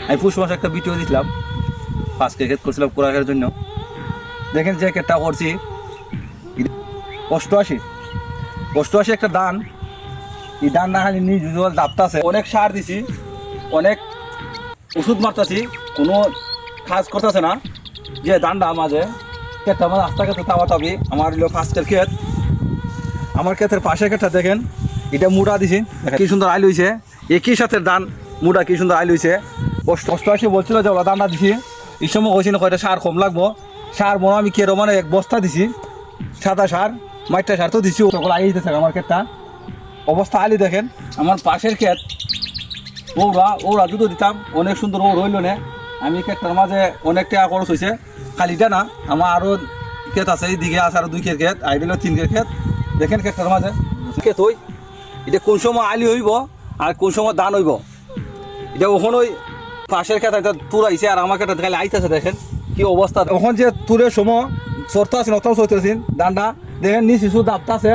আমি পুষ মাসে একটা ভিডিও দিছিলাম 5 কেট করছিলাম কোরাকের জন্য। দেখেন যে কেটটা করছি 88 একটা দান। এই দান না খালি নিজ দাপতা আছে, অনেক সার দিছি, অনেক ওষুধ মারতাছি, কোনো কাজ করতেছে না। যে দানটা মাঝে ক্ষেতটা আমার রাস্তাঘাটে তাবাতাবি আমার হলো ফার্স্টের ক্ষেত। আমার ক্ষেতের পাশে ক্ষেতটা দেখেন, এটা মুড়া দিছি, কি সুন্দর আইল হয়েছে। একই সাথে ধান মুড়া কি সুন্দর আইল হয়েছে। 88 বলছিল যে ওরা দানটা দিছি, এই সময় হয়েছিল কয়টা সার কম লাগবো। সার মনে আমি কেরো মানে 1 বস্তা দিছি, সাদা সার, মাইটা সার তো দিছি, তখন আই দিতেছে আমার ক্ষেতটা অবস্থা। আলি দেখেন আমার পাশের ক্ষেত, ওরা জুতো দিতাম, অনেক সুন্দর ও রইল না। আমি ক্ষেতটার মাঝে অনেক টাকা খরচ হয়েছে, খালি এটা না, আমার আরও ক্ষেত আছে, এইদিকে আছে আরও 2 ক্ষেত, আই দিল 3 ক্ষেত। দেখেন ক্ষেতটার মাঝে ক্ষেত হই, এটা কোন সময় আলি হইব আর কোন সময় ধান হইব, এটা ওখানে ওই পাশের ক্ষেত এটা তুর আইছে আর আমার ক্ষেত খালি আইতেছে। দেখেন কি অবস্থা, ওখান যে তুরের সময় চড়তে আছে নতাও চড়তেছেন ধানটা, দেখেন নিচ শিশু দাপতা আছে,